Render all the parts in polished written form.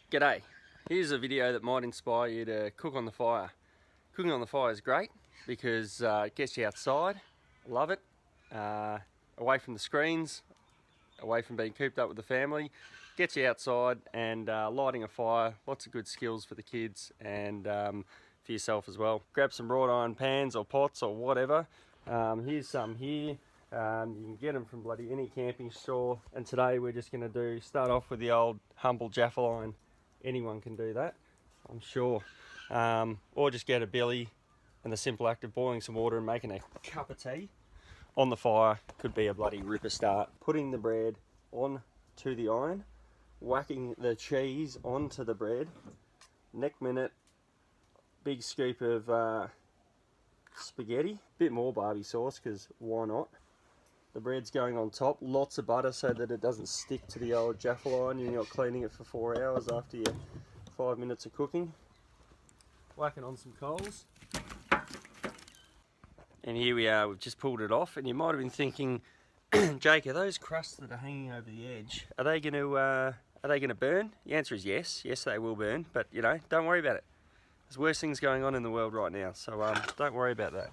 G'day, here's a video that might inspire you to cook on the fire. Cooking on the fire is great because it gets you outside, love it, away from the screens, away from being cooped up with the family, gets you outside and lighting a fire, lots of good skills for the kids and for yourself as well. Grab some wrought iron pans or pots or whatever. Here's some here. You can get them from bloody any camping store, and today we're just going to start off with the old humble Jaffa line. Anyone can do that, I'm sure. Or just get a billy and the simple act of boiling some water and making a cup of tea on the fire could be a bloody ripper start. Putting the bread onto the iron, whacking the cheese onto the bread, next minute, big scoop of spaghetti, bit more barbie sauce because why not? The bread's going on top, lots of butter so that it doesn't stick to the old Jaffa line. You're not cleaning it for 4 hours after your 5 minutes of cooking. Whacking on some coals. And here we are, we've just pulled it off, and you might have been thinking, Jake, are those crusts that are hanging over the edge, are they going to burn? The answer is yes, they will burn, but you know, don't worry about it. There's worse things going on in the world right now, so don't worry about that.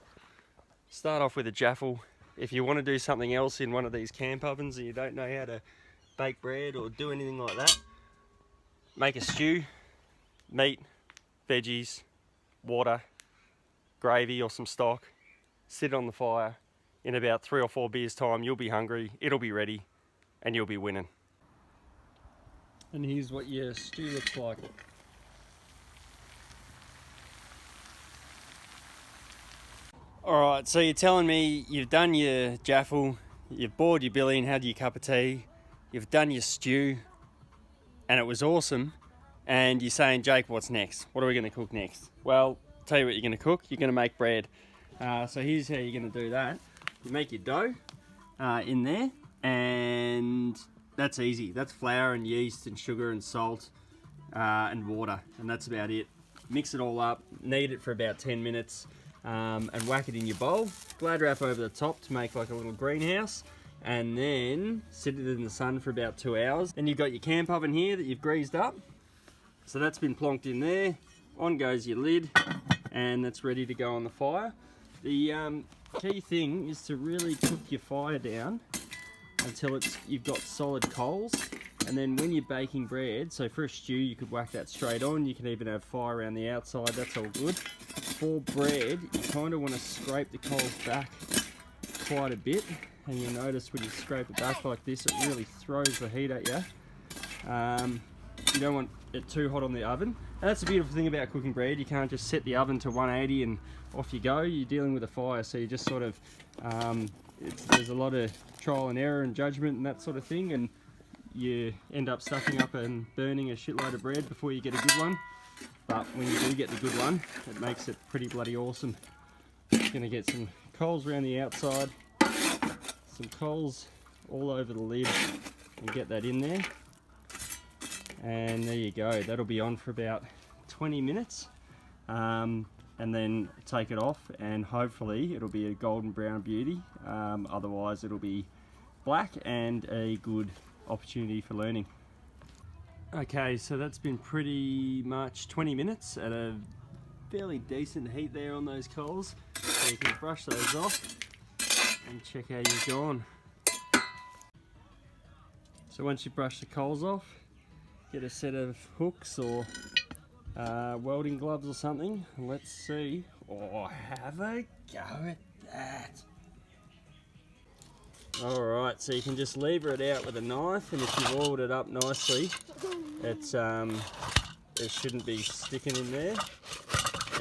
Start off with a Jaffle. If you want to do something else in one of these camp ovens and you don't know how to bake bread or do anything like that, make a stew, meat, veggies, water, gravy or some stock, sit it on the fire. In about 3 or 4 beers time, you'll be hungry, it'll be ready, and you'll be winning. And here's what your stew looks like. Alright, so you're telling me you've done your jaffle, you've boiled your billy and had your cup of tea, you've done your stew, and it was awesome, and you're saying, Jake, what's next? What are we going to cook next? Well, I'll tell you what you're going to cook. You're going to make bread. So here's how you're going to do that. You make your dough in there, and that's easy. That's flour and yeast and sugar and salt and water, and that's about it. Mix it all up, knead it for about 10 minutes. And whack it in your bowl, glad wrap over the top to make like a little greenhouse, and then sit it in the sun for about 2 hours. Then you've got your camp oven here that you've greased up, so that's been plonked in there. On goes your lid, and that's ready to go on the fire. The key thing is to really cook your fire down until you've got solid coals, and then when you're baking bread, so for a stew you could whack that straight on, you can even have fire around the outside, that's all good. For bread, you kind of want to scrape the coals back quite a bit, and you'll notice when you scrape it back like this, it really throws the heat at you. You don't want it too hot on the oven. And that's the beautiful thing about cooking bread, you can't just set the oven to 180 and off you go. You're dealing with a fire, so you just sort of, there's a lot of trial and error and judgment and that sort of thing, and you end up stuffing up and burning a shitload of bread before you get a good one. But when you do get the good one, it makes it pretty bloody awesome. You're going to get some coals around the outside, some coals all over the lid, and get that in there. And there you go, that'll be on for about 20 minutes. And then take it off, and hopefully it'll be a golden brown beauty. Otherwise it'll be black, and a good opportunity for learning. Okay, so that's been pretty much 20 minutes at a fairly decent heat there on those coals. So you can brush those off and check how you've gone. So once you brush the coals off, get a set of hooks or welding gloves or something. Let's see. Oh, have a go at that. Alright, so you can just lever it out with a knife, and if you've oiled it up nicely, it shouldn't be sticking in there.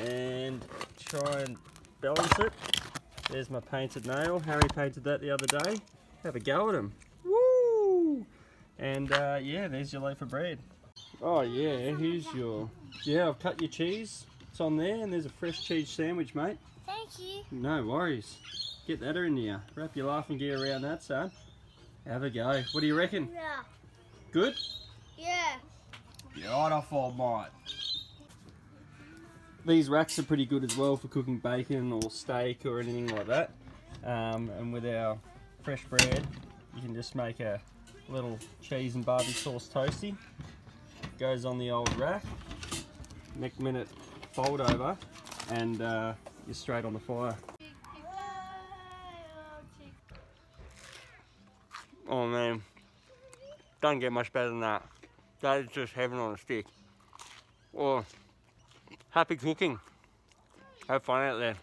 And try and balance it. There's my painted nail. Harry painted that the other day. Have a go at him. Woo! And yeah, there's your loaf of bread. Oh yeah, here's your... Yeah, I've cut your cheese. It's on there, and there's a fresh cheese sandwich, mate. Thank you. No worries. Get that in you. Wrap your laughing gear around that, son. Have a go. What do you reckon? Yeah. Good? Yeah. You're right off, old mate. These racks are pretty good as well for cooking bacon or steak or anything like that. And with our fresh bread, you can just make a little cheese and barbie sauce toasty. goes on the old rack. Next minute, fold over, and you're straight on the fire. Oh man, doesn't get much better than that. That is just heaven on a stick. Oh, happy cooking. Have fun out there.